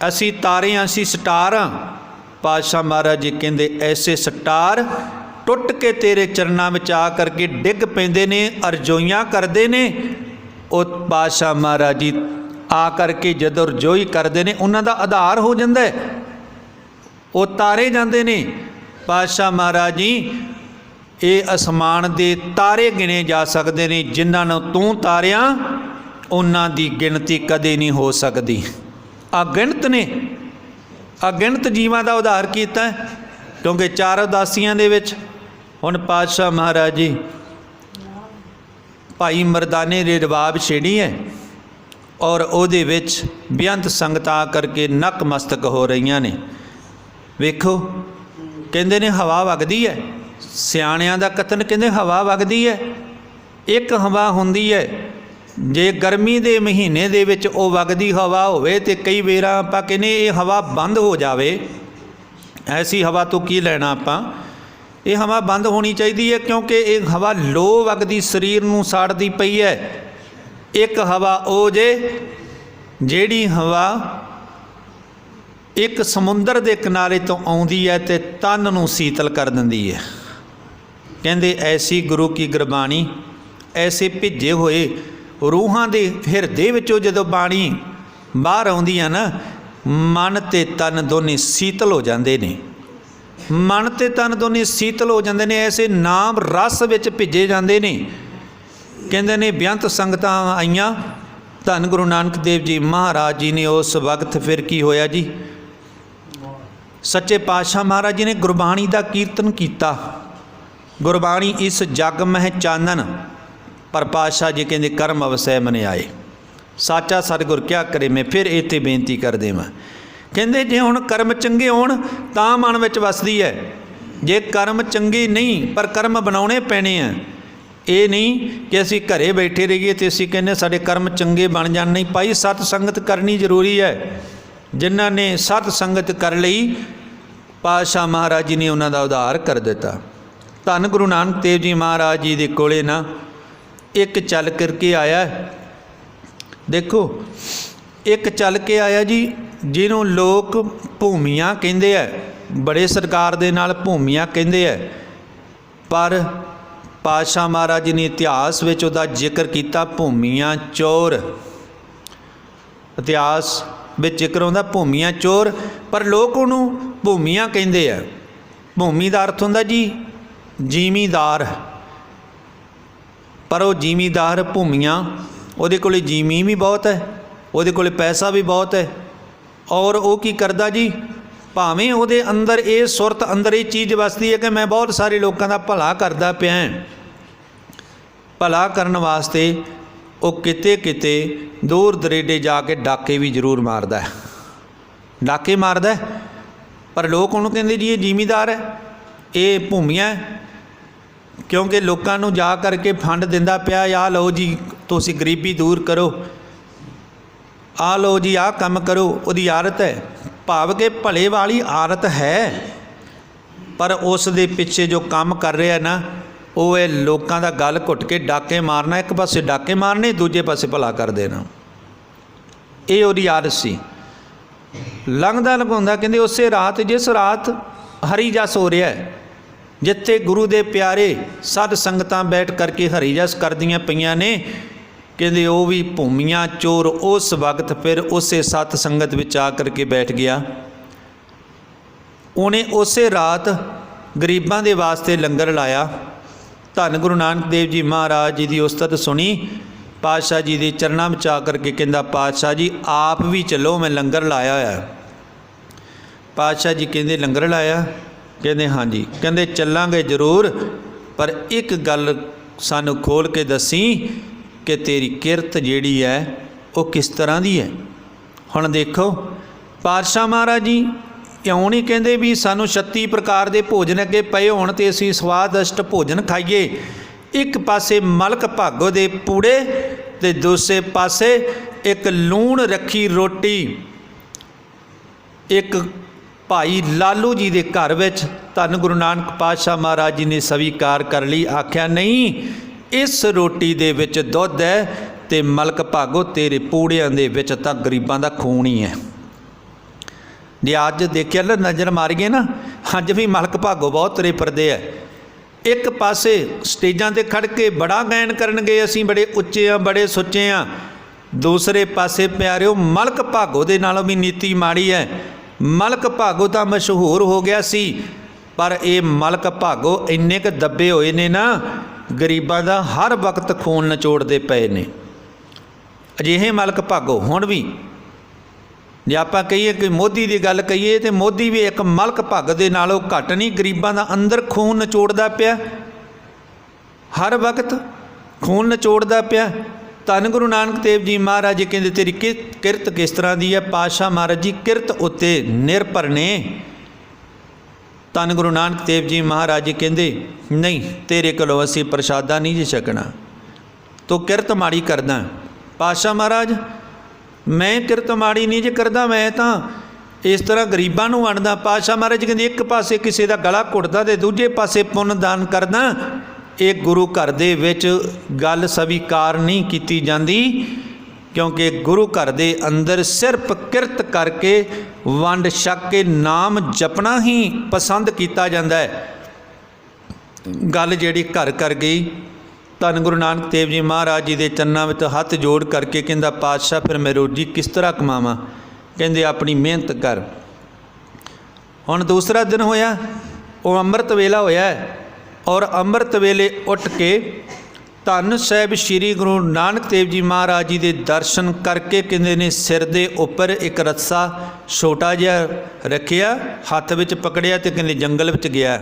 असी तारे असी स्टार हाँ। पातशाह महाराज जी कहते ऐसे स्टार टुट के तेरे चरणों में आ करके डिग पैंदे ने, अरजोइयां करते ने। वो पातशाह महाराज जी आ करके जदों रजोई करते हैं उन्हों का आधार हो जाता है, वो तारे जाते ने। पातशाह महाराज जी ये आसमान के तारे गिने जा सकते हैं, जिन्होंने तू तारिया उन्हां दी गिनती कदे नहीं हो सकती। अगिणत ने, अगिणत जीवां का उधार किया, क्योंकि चार उदासियां दे विच हुण पातशाह महाराज जी भाई मरदाने दी रबाब छेड़ी है और उहदे विच बेअंत संगत आ करके नक मस्तक हो रही ने। वेखो कहंदे ने हवा वगदी है, सियाणियां दा कथन कहंदे हवा वगदी है। एक हवा हुंदी है जे गर्मी के महीने दे विच ओ वगदी हवा होवे ते कई वेरा आपां कहने ये हवा बंद हो जावे, ऐसी हवा तो की लेना आपां, ये हवा बंद होनी चाहिए है, क्योंकि ये हवा लो वगदी शरीर नूं साड़दी पई है। एक हवा ओ जे जेड़ी हवा एक समुंदर के किनारे तो आउंदी है ते तन नूं शीतल कर दिंदी है। कहंदे ऐसी गुरु की गुरबाणी, ऐसे भिजे होए रूहां दे हिरदे विचों जदों बाणी बाहर आउंदी है ना, मन ते तन दोने शीतल हो जाते हैं। मन ते तन दोने शीतल हो जाते हैं, ऐसे नाम रस विच भिजे जाते हैं। कहंदे ने बेअंत संगतां आईयां, धन गुरु नानक देव जी महाराज जी ने उस वक्त फिर की होया जी, सच्चे पातशाह महाराज जी ने गुरबाणी का कीर्तन किया। गुरबाणी इस जग मह चानन, पर पातशाह जी कहते कर्म अवसै मने आए। साचा सतगुर क्या करे, मैं फिर इत्थे बेनती कर देवां। कहते जे हुण कर्म चंगे होण तां मन विच वसदी है, जे कर्म चंगे नहीं पर कर्म बनाउणे पैणे आ। ये नहीं कि असीं घरे बैठे रहिए तो असीं कहने साडे कर्म चंगे बन जाण। नहीं भाई, सत संगत करनी जरूरी है। जिन्हां ने सत संगत कर लई पातशाह महाराज जी ने उन्हां दा उद्धार कर दिता। धन गुरु नानक देव जी महाराज जी दे कोले ना एक चल करके आया, देखो एक चल के आया जी, जिन्हों लोग भूमियां कहंदे है, बड़े सरकार दे नाल भूमियां कहंदे है, पर पातशाह महाराज जी ने इतिहास विच उहदा जिक्र किया भूमियां चोर। इतिहास विच जिक्र होंदा भूमियां चोर, पर लोग उन्होंने भूमियां कहंदे है। भूमि का अर्थ होंदा जी जिमीदार, पर वो जिमीदार भूमियां उहदे कोले जमीन भी बहुत है, उहदे कोले पैसा भी बहुत है, और वो की करदा जी, भावें उहदे अंदर ये सुरत अंदर ये चीज़ वसदी है कि मैं बहुत सारे लोगों का भला करदा पिया। भला करन वास्ते वो किते किते दूर दरेडे जाके डाके भी जरूर मारदा है, डाके मारदा है, पर लोग उन्होंने कहते जी ये जिमीदार है, ये भूमियां है, क्योंकि लोगों को जा करके फंड दिंदा पिया, आ लो जी तुसीं गरीबी दूर करो, आ लो जी आ काम करो। उहदी आदत है, भाव के भले वाली आदत है, पर उस दे पिछे जो काम कर रहा है ना, वो है लोगों का गल घुट के डाके मारना, एक पासे डाके मारने, दूजे पासे भला कर देना। ये उहदी आदत सी। लंघदा लंघाउंदा कहंदे उसे रात, जिस रात हरी जस हो रहा है, जिथे गुरु दे प्यारे सद संगतां बैठ करके हरी जस करदियां पईयां ने, कहंदे वो भी भूमियां चोर उस वक्त फिर उसे सत संगत विच आ करके बैठ गया। उन्हें उसे रात गरीबां दे वास्ते लंगर लाया। धन गुरु नानक देव जी महाराज जी की उस्तत सुनी, पातशाह जी के चरणों में आ करके कहंदा पातशाह जी आप भी चलो, मैं लंगर लाया है। पातशाह जी कहंदे लंगर लाया, कहंदे हाँ जी, कहंदे चलांगे जरूर, पर एक गल सानू खोल के दसी कि तेरी किरत जिहड़ी है वो किस तरह की है। हुण देखो पातशाह महाराज जी क्यों नहीं कहते भी सानू 36 प्रकार के भोजन अगे पे होण ते असीं स्वादिष्ट भोजन खाइए। एक पासे मलक भागो दे पूड़े ते दूसरे पासे एक लूण रखी रोटी। एक भाई लालू जी के घर विच धन गुरु नानक पातशाह महाराज जी ने स्वीकार कर ली। आख्या नहीं, इस रोटी दे विच दुध है ਤੇ ਮਲਕ ਭਾਗੋ ਤੇਰੇ ਪੂੜਿਆਂ ਦੇ ਵਿੱਚ ਤਾਂ ਗਰੀਬਾਂ ਦਾ ਖੂਨ ਹੀ ਹੈ। ਜੇ ਅੱਜ ਦੇਖਿਆ ਨਾ, ਨਜ਼ਰ ਮਾਰੀਏ ਨਾ, ਅੱਜ ਵੀ ਮਲਕ ਭਾਗੋ ਬਹੁਤ ਤੁਰੇ ਫਿਰਦੇ ਆ। ਇੱਕ ਪਾਸੇ ਸਟੇਜਾਂ 'ਤੇ ਖੜ੍ਹ ਕੇ ਬੜਾ ਗਾਇਨ ਕਰਨਗੇ, ਅਸੀਂ ਬੜੇ ਉੱਚੇ ਆ, ਬੜੇ ਸੁੱਚੇ ਆ। ਦੂਸਰੇ ਪਾਸੇ ਪਿਆਰਿਓ ਮਲਕ ਭਾਗੋ ਦੇ ਨਾਲੋਂ ਵੀ ਨੀਤੀ ਮਾੜੀ ਹੈ। ਮਲਕ ਭਾਗੋ ਤਾਂ ਮਸ਼ਹੂਰ ਹੋ ਗਿਆ ਸੀ, ਪਰ ਇਹ ਮਲਕ ਭਾਗੋ ਇੰਨੇ ਕੁ ਦੱਬੇ ਹੋਏ ਨੇ ਨਾ, ਗਰੀਬਾਂ ਦਾ ਹਰ ਵਕਤ ਖੂਨ ਨਿਚੋੜਦੇ ਪਏ ਨੇ। ਅਜਿਹੇ ਮਲਕ ਭਾਗੋ ਹੁਣ ਵੀ, ਜੇ ਆਪਾਂ ਕਹੀਏ ਕਿ ਮੋਦੀ ਦੀ ਗੱਲ ਕਹੀਏ ਤਾਂ ਮੋਦੀ ਵੀ ਇੱਕ ਮਲਕ ਭੱਗ ਦੇ ਨਾਲੋਂ ਘੱਟ ਨਹੀਂ, ਗਰੀਬਾਂ ਦਾ ਅੰਦਰ ਖੂਨ ਨਿਚੋੜਦਾ ਪਿਆ, ਹਰ ਵਕਤ ਖੂਨ ਨਿਚੋੜਦਾ ਪਿਆ। ਧੰਨ ਗੁਰੂ ਨਾਨਕ ਦੇਵ ਜੀ ਮਹਾਰਾਜ ਜੀ ਕਹਿੰਦੇ ਤੇਰੀ ਕਿਰਤ ਕਿਸ ਤਰ੍ਹਾਂ ਦੀ ਹੈ? ਪਾਤਸ਼ਾਹ ਮਹਾਰਾਜ ਜੀ ਕਿਰਤ ਉੱਤੇ ਨਿਰਭਰ ਨੇ। ਧੰਨ ਗੁਰੂ ਨਾਨਕ ਦੇਵ ਜੀ ਮਹਾਰਾਜ ਜੀ ਕਹਿੰਦੇ ਨਹੀਂ, ਤੇਰੇ ਕੋਲੋਂ ਅਸੀਂ ਪ੍ਰਸ਼ਾਦਾ ਨਹੀਂ ਜੀ ਛਕਣਾ, ਤੂੰ ਕਿਰਤ ਮਾੜੀ ਕਰਦਾ। ਪਾਤਸ਼ਾਹ ਮਹਾਰਾਜ ਮੈਂ ਕਿਰਤ ਮਾੜੀ ਨਹੀਂ ਜੇ ਕਰਦਾ, ਮੈਂ ਤਾਂ ਇਸ ਤਰ੍ਹਾਂ ਗਰੀਬਾਂ ਨੂੰ ਵੰਡਦਾ। ਪਾਤਸ਼ਾਹ ਮਹਾਰਾਜ ਜੀ ਕਹਿੰਦੇ ਇੱਕ ਪਾਸੇ ਕਿਸੇ ਦਾ ਗਲਾ ਘੁੱਟਦਾ ਤੇ ਦੂਜੇ ਪਾਸੇ ਪੁੰਨ ਦਾਨ ਕਰਦਾ। ਇਹ ਗੁਰੂ ਘਰ ਦੇ ਵਿੱਚ ਗੱਲ ਸਵੀਕਾਰ ਨਹੀਂ ਕੀਤੀ ਜਾਂਦੀ, ਕਿਉਂਕਿ ਗੁਰੂ ਘਰ ਦੇ ਅੰਦਰ ਸਿਰਫ ਕਿਰਤ ਕਰਕੇ ਵੰਡ ਛਕ ਕੇ ਨਾਮ ਜਪਣਾ ਹੀ ਪਸੰਦ ਕੀਤਾ ਜਾਂਦਾ ਹੈ। ਗੱਲ ਜਿਹੜੀ ਘਰ ਕਰ ਗਈ। ਧੰਨ ਗੁਰੂ ਨਾਨਕ ਦੇਵ ਜੀ ਮਹਾਰਾਜ ਜੀ ਦੇ ਚਰਨਾਂ ਵਿੱਚ ਹੱਥ ਜੋੜ ਕਰਕੇ ਕਹਿੰਦਾ ਪਾਤਸ਼ਾਹ ਫਿਰ ਮੈਂ ਰੋਜੀ ਕਿਸ ਤਰ੍ਹਾਂ ਕਮਾਵਾਂ? ਕਹਿੰਦੇ ਆਪਣੀ ਮਿਹਨਤ ਕਰ। ਹੁਣ ਦੂਸਰਾ ਦਿਨ ਹੋਇਆ, ਉਹ ਅੰਮ੍ਰਿਤ ਵੇਲਾ ਹੋਇਆ, ਔਰ ਅੰਮ੍ਰਿਤ ਵੇਲੇ ਉੱਠ ਕੇ ਧੰਨ ਸਾਹਿਬ ਸ਼੍ਰੀ ਗੁਰੂ ਨਾਨਕ ਦੇਵ ਜੀ ਮਹਾਰਾਜ ਜੀ ਦੇ ਦਰਸ਼ਨ ਕਰਕੇ ਕਹਿੰਦੇ ਨੇ ਸਿਰ ਦੇ ਉੱਪਰ ਇੱਕ ਰੱਸਾ ਛੋਟਾ ਜਿਹਾ ਰੱਖਿਆ, ਹੱਥ ਵਿੱਚ ਪਕੜਿਆ ਤੇ ਕਹਿੰਦੇ ਜੰਗਲ ਵਿੱਚ ਗਿਆ।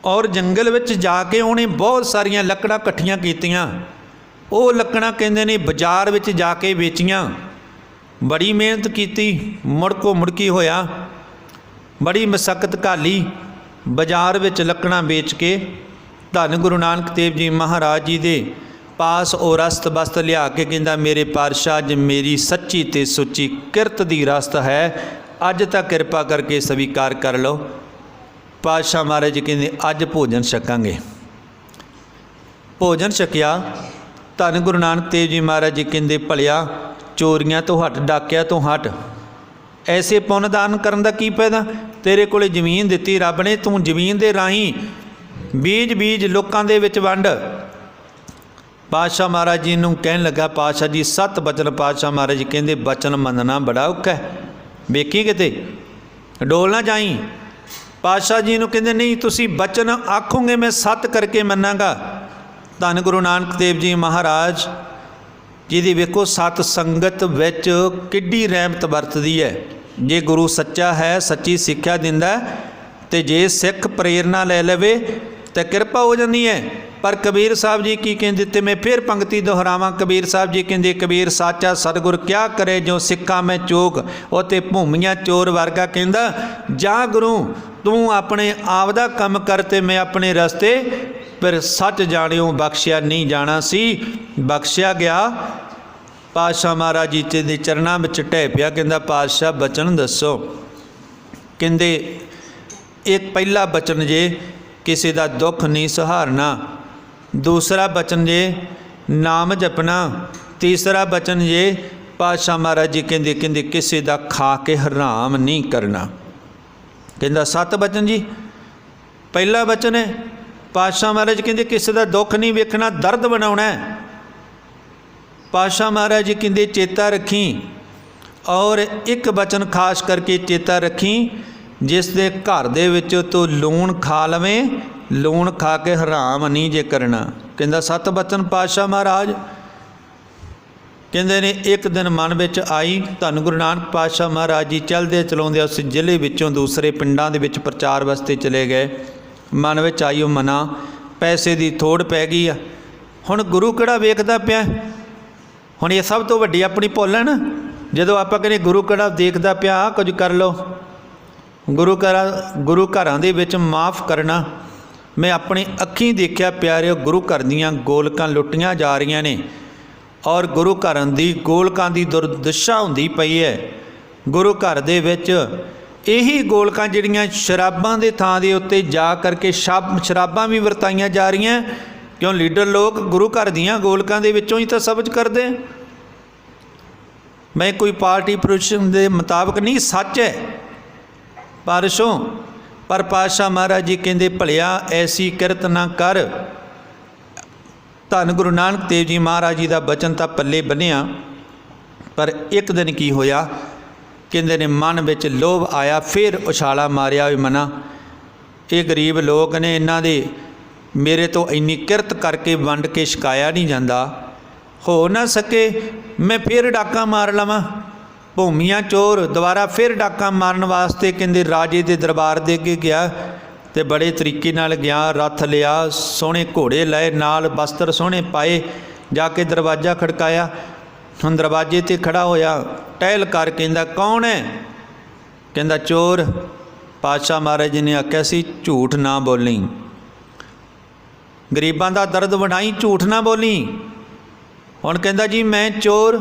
ਔਰ ਜੰਗਲ ਵਿੱਚ ਜਾ ਕੇ ਉਹਨੇ ਬਹੁਤ ਸਾਰੀਆਂ ਲੱਕੜਾਂ ਇਕੱਠੀਆਂ ਕੀਤੀਆਂ। ਉਹ ਲੱਕੜਾਂ ਕਹਿੰਦੇ ਨੇ ਬਾਜ਼ਾਰ ਵਿੱਚ ਜਾ ਕੇ ਵੇਚੀਆਂ। ਬੜੀ ਮਿਹਨਤ ਕੀਤੀ, ਮੁੜਕੋ ਮੁੜਕੀ ਹੋਇਆ, ਬੜੀ ਮਸ਼ੱਕਤ ਘਾਲੀ, ਬਾਜ਼ਾਰ ਵਿੱਚ ਲੱਕੜਾਂ ਵੇਚ ਕੇ ਧੰਨ ਗੁਰੂ ਨਾਨਕ ਦੇਵ ਜੀ ਮਹਾਰਾਜ ਜੀ ਦੇ ਪਾਸ ਉਹ ਰਸਤ ਬਸਤ ਲਿਆ ਕੇ ਕਹਿੰਦਾ ਮੇਰੇ ਪਾਤਸ਼ਾਹ ਅੱਜ ਮੇਰੀ ਸੱਚੀ ਤੇ ਸੁੱਚੀ ਕਿਰਤ ਦੀ ਰਸਤ ਹੈ, ਅੱਜ ਤਾਂ ਕਿਰਪਾ ਕਰਕੇ ਸਵੀਕਾਰ ਕਰ ਲਓ। ਪਾਤਸ਼ਾਹ ਮਹਾਰਾਜ ਜੀ ਕਹਿੰਦੇ ਅੱਜ ਭੋਜਨ ਛਕਾਂਗੇ। ਭੋਜਨ ਛਕਿਆ। ਧੰਨ ਗੁਰੂ ਨਾਨਕ ਦੇਵ ਜੀ ਮਹਾਰਾਜ ਜੀ ਕਹਿੰਦੇ ਭਲਿਆ ਚੋਰੀਆਂ ਤੋਂ ਹਟ, ਡਾਕਿਆਂ ਤੋਂ ਹਟ, ਐਸੇ ਪੁੰਨ ਦਾਨ ਕਰਨ ਦਾ ਕੀ ਫਾਇਦਾ? ਤੇਰੇ ਕੋਲੇ ਜ਼ਮੀਨ ਦਿੱਤੀ ਰੱਬ ਨੇ, ਤੂੰ ਜ਼ਮੀਨ ਦੇ ਰਾਹੀਂ ਬੀਜ ਲੋਕਾਂ ਦੇ ਵਿੱਚ ਵੰਡ। ਪਾਤਸ਼ਾਹ ਮਹਾਰਾਜ ਜੀ ਨੂੰ ਕਹਿਣ ਲੱਗਾ ਪਾਤਸ਼ਾਹ ਜੀ 7 ਬਚਨ। ਪਾਤਸ਼ਾਹ ਮਹਾਰਾਜ ਜੀ ਕਹਿੰਦੇ ਬਚਨ ਮੰਨਣਾ ਬੜਾ ਔਖਾ ਹੈ, ਵੇਖੀ ਕਿਤੇ ਡੋਲ ਨਾ ਜਾਈ। ਪਾਤਸ਼ਾਹ ਜੀ ਨੂੰ ਕਹਿੰਦੇ ਨਹੀਂ ਤੁਸੀਂ ਬਚਨ ਆਖੋਗੇ ਮੈਂ 7 ਕਰਕੇ ਮੰਨਾਂਗਾ। ਧੰਨ ਗੁਰੂ ਨਾਨਕ ਦੇਵ ਜੀ ਮਹਾਰਾਜ ਜਿਹਦੀ ਵੇਖੋ ਸਤ ਸੰਗਤ ਵਿੱਚ ਕਿੱਡੀ ਰਹਿਮਤ ਵਰਤਦੀ ਹੈ। ਜੇ ਗੁਰੂ ਸੱਚਾ ਹੈ, ਸੱਚੀ ਸਿੱਖਿਆ ਦਿੰਦਾ, ਤੇ ਜੇ ਸਿੱਖ ਪ੍ਰੇਰਨਾ ਲੈ ਲਵੇ ਤਾਂ ਕਿਰਪਾ ਹੋ ਜਾਂਦੀ ਹੈ। ਪਰ ਕਬੀਰ ਸਾਹਿਬ ਜੀ ਕੀ ਕਹਿੰਦੇ, ਤੇ ਮੈਂ ਫਿਰ ਪੰਕਤੀ ਦੁਹਰਾਵਾਂ, ਕਬੀਰ ਸਾਹਿਬ ਜੀ ਕਹਿੰਦੇ ਕਬੀਰ ਸਾਚਾ ਸਤਿਗੁਰ ਕਿਆ ਕਰੇ ਜੋ ਸਿੱਖਾਂ ਮੈਂ ਚੋਕ, ਉਹ ਤੇ ਭੂਮੀਆਂ ਚੋਰ ਵਰਗਾ। ਕਹਿੰਦਾ ਜਾ ਗੁਰੂ ਤੂੰ ਆਪਣੇ ਆਪ ਦਾ ਕੰਮ ਕਰ ਤੇ ਮੈਂ ਆਪਣੇ ਰਸਤੇ, ਪਰ ਸੱਚ ਜਾਣਿਓ ਬਖਸ਼ਿਆ ਨਹੀਂ ਜਾਣਾ ਸੀ, ਬਖਸ਼ਿਆ ਗਿਆ। ਪਾਤਸ਼ਾਹ ਮਹਾਰਾਜ ਜੀ ਦੇ ਚਰਨਾਂ ਵਿੱਚ ਢਹਿ ਪਿਆ, ਕਹਿੰਦਾ ਪਾਤਸ਼ਾਹ ਬਚਨ ਦੱਸੋ। ਕਹਿੰਦੇ ਇੱਕ ਪਹਿਲਾ ਬਚਨ ਜੇ ਕਿਸੇ ਦਾ ਦੁੱਖ ਨਹੀਂ ਸਹਾਰਨਾ, ਦੂਸਰਾ ਬਚਨ ਜੇ ਨਾਮ ਜਪਣਾ, ਤੀਸਰਾ ਬਚਨ ਜੇ ਪਾਤਸ਼ਾਹ ਮਹਾਰਾਜ ਜੀ ਕਹਿੰਦੇ ਕਿਸੇ ਦਾ ਖਾ ਕੇ ਹਰਾਮ ਨਹੀਂ ਕਰਨਾ। ਕਹਿੰਦਾ 7 ਬਚਨ ਜੀ। ਪਹਿਲਾ ਬਚਨ ਹੈ ਪਾਤਸ਼ਾਹ ਮਹਾਰਾਜ ਕਹਿੰਦੇ ਕਿਸੇ ਦਾ ਦੁੱਖ ਨਹੀਂ ਵੇਖਣਾ, ਦਰਦ ਬਣਾਉਣਾ। ਪਾਤਸ਼ਾਹ ਮਹਾਰਾਜ ਜੀ ਕਹਿੰਦੇ ਚੇਤਾ ਰੱਖੀ। ਔਰ ਇੱਕ ਬਚਨ ਖਾਸ ਕਰਕੇ ਚੇਤਾ ਰੱਖੀ, ਜਿਸ ਦੇ ਘਰ ਦੇ ਵਿੱਚ ਤੂੰ ਲੂਣ ਖਾ ਲਵੇਂ, ਲੂਣ ਖਾ ਕੇ ਹਰਾਮ ਨਹੀਂ ਜੇ ਕਰਨਾ। ਕਹਿੰਦਾ 7 ਬਚਨ ਪਾਤਸ਼ਾਹ ਮਹਾਰਾਜ ਕਹਿੰਦੇ ਨੇ। ਇੱਕ ਦਿਨ ਮਨ ਵਿੱਚ ਆਈ, ਧੰਨ ਗੁਰੂ ਨਾਨਕ ਪਾਤਸ਼ਾਹ ਮਹਾਰਾਜ ਜੀ ਚਲਦੇ ਚਲਾਉਂਦੇ ਉਸ ਜ਼ਿਲ੍ਹੇ ਵਿੱਚੋਂ ਦੂਸਰੇ ਪਿੰਡਾਂ ਦੇ ਵਿੱਚ ਪ੍ਰਚਾਰ ਵਾਸਤੇ ਚਲੇ ਗਏ। ਮਨ ਵਿੱਚ ਆਈ ਉਹ ਮਨਾ, ਪੈਸੇ ਦੀ ਥੋੜ ਪੈ ਗਈ ਆ। ਹੁਣ ਗੁਰੂ ਕਿਹੜਾ ਵੇਖਦਾ ਪਿਆ? ਹੁਣ ਇਹ ਸਭ ਤੋਂ ਵੱਡੀ ਆਪਣੀ ਭੁੱਲ ਹੈ ਨਾ, ਜਦੋਂ ਆਪਾਂ ਕਹਿੰਦੇ ਗੁਰੂ ਕਿਹੜਾ ਦੇਖਦਾ ਪਿਆ, ਆਹ ਕੁਝ ਕਰ ਲਓ। ਗੁਰੂ ਘਰਾਂ ਦੇ ਵਿੱਚ ਮਾफ़ ਕਰਨਾ। ਮੈਂ ਆਪਣੀ ਅੱਖੀਂ ਦੇਖਿਆ ਪਿਆਰਿਓ, ਗੁਰੂ ਘਰ ਦੀਆਂ ਗੋਲਕਾਂ ਲੁੱਟੀਆਂ ਜਾ ਰਹੀਆਂ ਨੇ, ਔਰ ਗੁਰੂ ਘਰਾਂ ਦੀ ਗੋਲਕਾਂ ਦੀ ਦੁਰਦਸ਼ਾ ਹੁੰਦੀ ਪਈ ਹੈ। ਗੁਰੂ ਘਰ ਦੇ ਵਿੱਚ ਇਹੀ ਗੋਲਕਾਂ ਜਿਹੜੀਆਂ ਸ਼ਰਾਬਾਂ ਦੇ ਥਾਂ ਦੇ ਉੱਤੇ ਜਾ ਕਰਕੇ ਸ਼ਰਾਬਾਂ ਵੀ ਵਰਤਾਈਆਂ ਜਾ ਰਹੀਆਂ, क्यों लीडर लोग गुरु घर दियाँ गोलकां दे विचों ही तो सब्ज करते। मैं कोई पार्टी पोजीशन के मुताबिक नहीं, सच है पारसों। पर पातशाह महाराज जी कहते भलिया ऐसी किरत ना कर। धन गुरु नानक देव जी महाराज जी का बचन तो पल्ले बनिया, पर एक दिन की होया, कहते ने मन में लोभ आया, फिर उछाला मारिया भी मना ये गरीब लोग ने, इन्हां दे मेरे तो इन्नी किरत करके वंड के छकाया नहीं जाता, हो ना सके मैं फिर डाका मार लवां। भूमियाँ चोर दोबारा फिर डाका मारन वास्ते कहते राजे के दरबार दे अगे गया, तो बड़े तरीके नाल गया, रथ लिया, सोहने घोड़े लाए, नाल वस्त्र सोहने पाए, जाके दरवाज़ा खड़काया। हुण दरवाजे ते खड़ा होया, टहल कर कहंदा कौन है? कहंदा चोर। पातशाह महाराज जी ने आख्या सी झूठ ना बोली, गरीबां दा दर्द वंडाई, झूठ ना बोली। हुण कहंदा जी मैं चोर।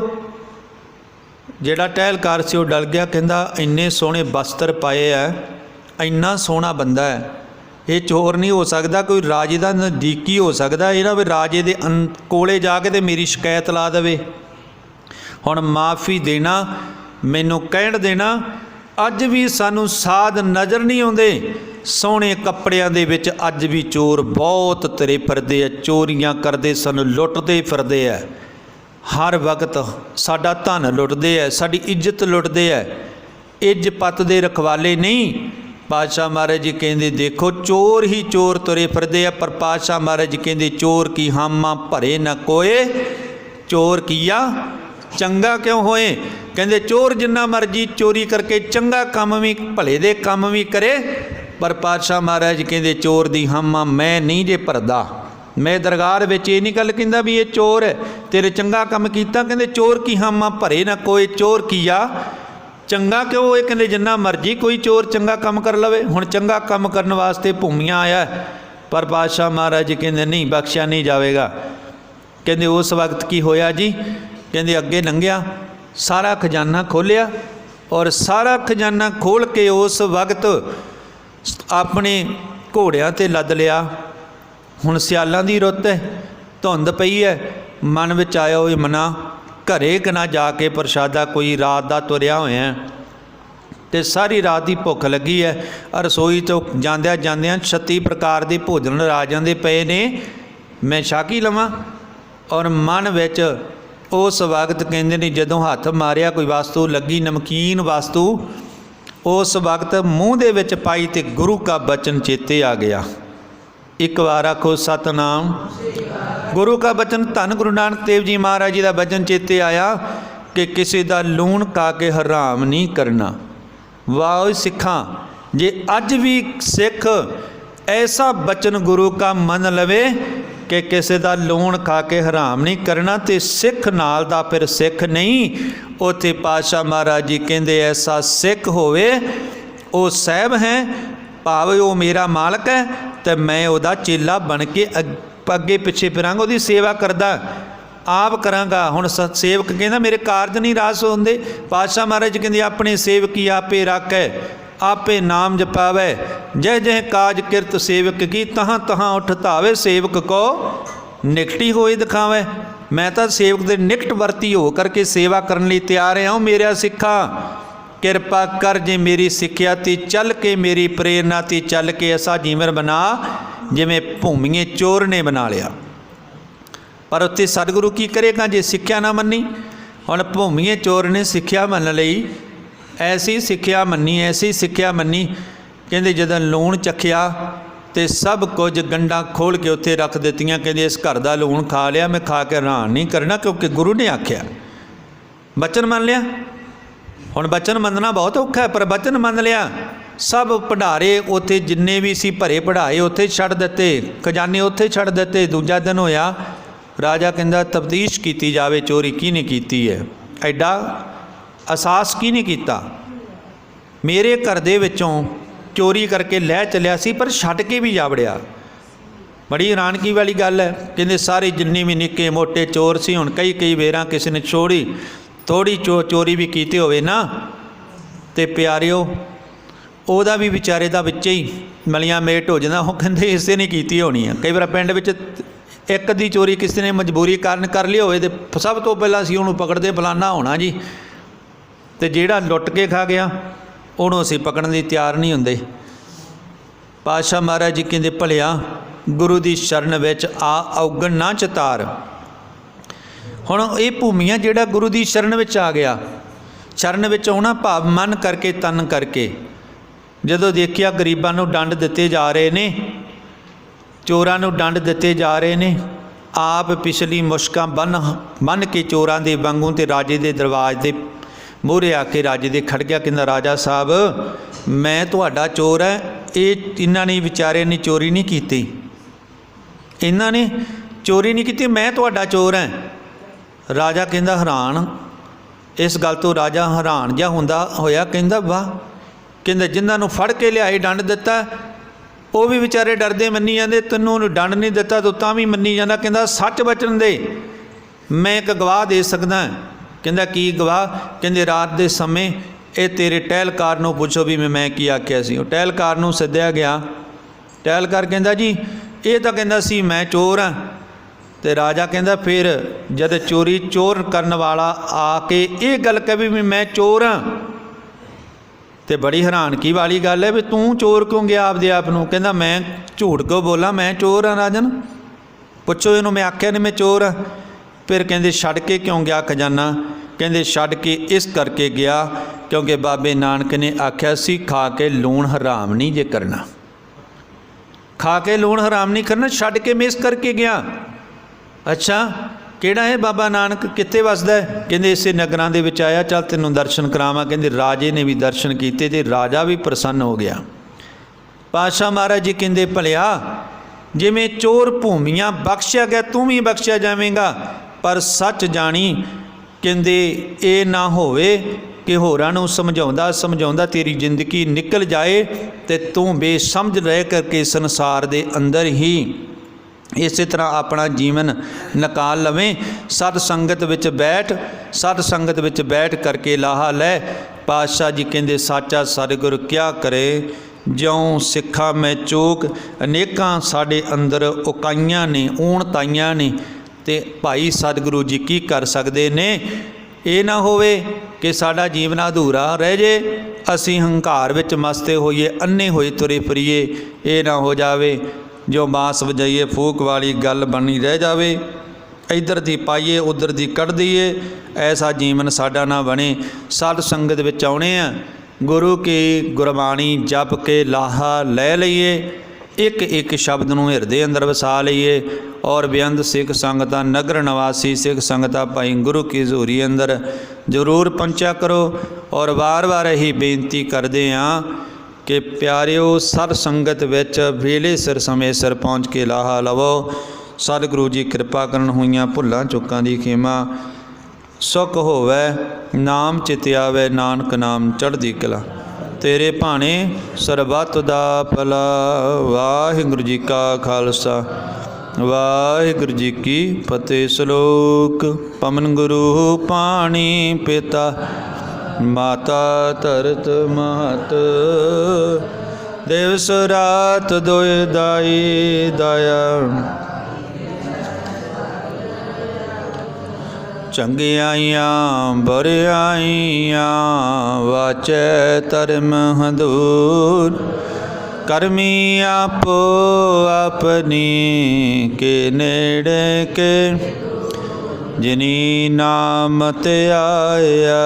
जिहड़ा टहलकार से वो डल गया, कहंदा इन्ने सोहणे वस्त्र पाए है, इन्ना सोहना बंदा है, ये चोर नहीं हो सकता, कोई राजे का नज़दीकी हो सकता है ना, भी राजे के कोले जाके तो मेरी शिकायत ला देवे। हुण माफ़ी देना, मैनू कहण देना, अज भी सानू साध नज़र नहीं आउंदे। सोहणे कपड़ियां दे विच अज भी चोर बहुत तुरे फिरदे आ, चोरियां करदे सन, लुटदे फिरदे आ, हर वक्त साडा धन लुटदे है, साडी इज्जत लुटदे है, इज्ज पत दे रखवाले नहीं। पातशाह महाराज जी कहते देखो चोर ही चोर तुरे फिरदे आ, पर पातशाह महाराज जी कहते चोर की हामा भरे न कोए, चोर किया चंगा क्यों होए। कहते चोर जिन्ना मर्जी चोरी करके चंगा काम भी भले दे काम भी करे, पर पातशाह महाराज कहते चोर दी हामा मैं नहीं जे भरदा। मैं दरगाह विच ये नहीं गल कहंदा भी ये चोर है, तेरे चंगा काम कीता, कहते चोर की हामा भरे ना कोई, चोर किया चंगा क्यों होए। कहते जिन्ना मर्जी कोई चोर चंगा काम कर लवे। हुण चंगा काम करने वास्ते भूमियाँ आया, पर पातशाह महाराज जी कहते नहीं बख्शिया नहीं जाएगा। कहते उस वक्त की होया जी, कहते अगे लंघिया, सारा खजाना खोलिया, और सारा खजाना खोल के उस वक्त अपने घोड़ियां ते लद लिया। हुण सियालां दी रुत है, धुंध पई है, मन विच आया होए मना घरे क ना जाके प्रशादा कोई रात दा तुरिया होया ते सारी रात की भुख लगी है, रसोई तो जांदियां जांदियां 36 प्रकार के भोजन राजां दे पए ने, मैं छाकी लवां। और मन विच उस वक्त कहंदे ने जदों हत्थ मारिया कोई वस्तु लगी नमकीन वस्तु, उस वक्त मूँह दे विच पाई ते गुरु का बचन चेते आ गया। एक बार आखो सतनाम। गुरु का बचन धन गुरु नानक देव जी महाराज जी का बचन चेते आया कि किसी का लूण खा के हराम नहीं करना। वाह सिखा, जे अज भी सिख ऐसा बचन गुरु का मन लवे कि किसी का लूण खा के हराम नहीं करना, तो सिख नाल दा फिर सिख नहीं। उत्थे पातशाह महाराज जी कहते ऐसा सिख होवे वो साहब है, भावे वो मेरा मालक है, तो मैं उहदा चेला बन के अगे पिछे फिरांगा, उसकी सेवा करदा आप करांगा। हुण सेवक कहंदा मेरे कारज नहीं रास होंदे। पातशाह महाराज कहंदे अपने सेवकी आपे राखै, आपे नाम जपावै, जह जह काज किरत सेवक की, तहाँ तहाँ उठ धावे, सेवक को निकटी होए दिखावै। मैं तो सेवक दे निकट वरती हो करके सेवा करने लई तैयार हां। मेरा सिखा किरपा कर जे मेरी सिक्ख्या ती चल के, मेरी प्रेरणा ती चल के ऐसा जीवन बना जिमें भूमिए चोर ने बना लिया। पर उत्ते सतगुरु की करेगा जे सिक्ख्या ना मनी। हुण भूमिए चोर ने सिक्ख्या मन लई, ऐसी सिक्ख्या मनी, ऐसी सिक्ख्या मनी, कहंदे जदों लूण चखिया तो सब कुछ गंढा खोल के उत्थे रख दित्तियां। कहंदे इस घर दा लूण खा लिया, मैं खा के हैरान नहीं करना, क्योंकि गुरु ने आख्या। बचन मन लिया। हुण बचन मनना बहुत औखा है, पर बचन मन लिया। सब भंडारे उत्थे जिन्ने भी सी भरे पढ़ाए उत्थे छड़ दिते, खजाने उत्थे छड़ दिते। दूजा दिन होया, राजा कहंदा तफ्तीश की जावे चोरी किहने कीती है, एडा अहसास किहने कीता। मेरे घर दे विचों चोरी करके लै चलिया सी, पर छड्ड के भी जा वड़िया। बड़ी हैरानगी वाली गल है। कहंदे सारे जिन्ने भी निक्के मोटे चोर सी, हुण कई वेरां किसी ने थोड़ी चोरी भी कीती होवे ना, ते प्यारिओ ਉਹਦਾ भी बेचारे ਦਾ ਵਿੱਚ ही मलियां मेट हो जाता। वो कहते इसे नहीं कीती होनी है। कई बार पिंड विच एक अद्धी चोरी किसी ने मजबूरी कारण कर ली होवे तो सब तो पहला असीं उहनूं पकड़दे फलाना होना जी, तो जिहड़ा लुट के खा गया उहनूं असीं पकड़न लई तैयार नहीं हुंदे। पातशाह महाराज जी कहंदे भलिया गुरु की शरण विच आ अवगण ना चितार। हुण ये भूमिया जिहड़ा गुरु की शरण विच आ गया, शरण विच आउणा भाव मन करके तन करके, जदों देखिया गरीबां नूं दंड दिते जा रहे ने, चोरां नूं दंड दिते जा रहे ने, आप पिछली मुश्कां बन के चोरां दे वांगू ते राजे दे दरवाजे दे मूहरे आके राजे दे खड़ गया। कहंदा राजा साहब मैं तुहाडा चोर है, ये इन्हां ने विचारे ने चोरी नहीं कीती, इन्हां ने चोरी नहीं की, मैं तुहाडा चोर है। राजा कहंदा हैरान, इस गल तो राजा हैरान जिहा हुंदा होया, कहंदा वाह, कहंदा जिन्हां नूं फड़ के लिआए दंड दिता वो भी विचारे डरदे मन्नी जांदे, तैनूं दंड नहीं दिता तो तां भी मन्नी जांदा। कहंदा सच बचन दे, मैं एक गवाह दे सकदा। कहंदा की गवाह? कहंदे रात दे समय ये तेरे टहलकार नूं पुछो भी मैं की आख्या सी। वो टहलकार नूं सद्दिया गया, टहलकार कहंदा जी ये तो कहंदा सी मैं चोर हाँ। तो राजा कहंदा फिर जद चोरी चोर करन वाला आके ये गल कहे भी मैं चोर हाँ, तो बड़ी हैरानगी वाली गल है भी तू चोर क्यों गया आपदे आप नूं? कहंदा मैं झूठ क्यों बोला, मैं चोर हाँ राजन, पुछो इनू, मैं आख्या नहीं मैं चोर हाँ। फिर कहंदे छड़ के क्यों गया खजाना? कहंदे छड़ के इस करके गया क्योंकि बाबे नानक ने आख्या सी खा के लूण हराम नहीं जे करना, खा के लूण हराम नहीं करना, छड़ के मैं इस करके गया। अच्छा किहड़ा है बाबा नानक, कित्थे वसदा है? कहंदे इसे नगरां दे विच आया, चल तैनूं दर्शन करावां। कहंदे राजे ने भी दर्शन कीते ते राजा भी प्रसन्न हो गया। पातशाह महाराज जी कहंदे भलिया जिवें चोर भूमियां बख्शिया गया तू भी बख्शिया जावेंगा, पर सच जानी कहंदे ये ना होवे कि होरां नूं समझाउंदा समझाउंदा तेरी जिंदगी निकल जाए ते तू बेसमझ रह करके संसार दे अंदर ही इस तरह अपना जीवन निकाल लवें। सत संगत विच बैठ, सत संगत विच बैठ करके लाहा लै। पातशाह जी कहंदे साचा सतगुर क्या करे, ज्यों सिखा मैं चूक अनेकां साडे अंदर उकाइयां ने ऊणताइयां ने, ते भाई सतगुरु जी की कर सकते ने। ये ना होवे कि साडा जीवन अधूरा रह जे, असीं हंकार विच मसते होइए, अन्ने होए तुरे फिरीए। ये ना हो जावे जो बांस वजाइए फूक वाली गल बनी रह जावे, इधर दी पाइए उधर दी कढ़ दईए, ऐसा जीवन साडा ना बने। सत संगत विच आउणे आ, गुरु की गुरबाणी जप के लाहा लै लईए, एक एक शब्द नूं हिरदे अंदर वसा लईए। और बेअंत सिख संगतां नगर निवासी सिख संगतां भाई गुरु की हजूरी अंदर जरूर पहुंचा करो। और वार वार यही बेनती करदे हाँ कि प्यारिओ सत संगत विच वेले सिर समय सिर पहुँच के लाहा लवो। सतगुरु जी कृपा करन होइयां भुल्लां चुकां दी खेमा सुख होवै, नाम चित आवे नानक नाम चढ़दी कला। तेरे भाणे सरबत दा भला। वाहिगुरू जी का खालसा वाहिगुरू जी की फतेह। श्लोक पवन गुरु पाणी पिता माता धरत महत, दिवस रात दोए दाई दाया। चंगियाइयां बुरियाइयां वाचै धर्म हदूर, करमी आपो अपनी के नेड़े के। जिनी नाम ते आया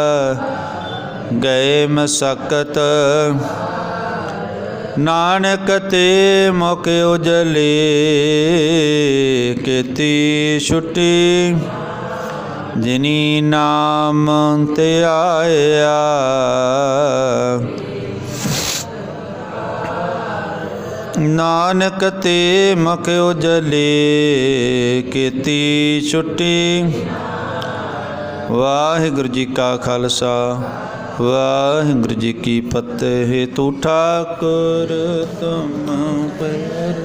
गए मसकत, नानक ते मुख उजले केती छुट्टी। जिनी नाम ते आया नानक ते मुख उजले केती छुट्टी। वाहिगुरू जी का खालसा वाहिगुरू जी की फतेह। तू ठाकुर तुम पर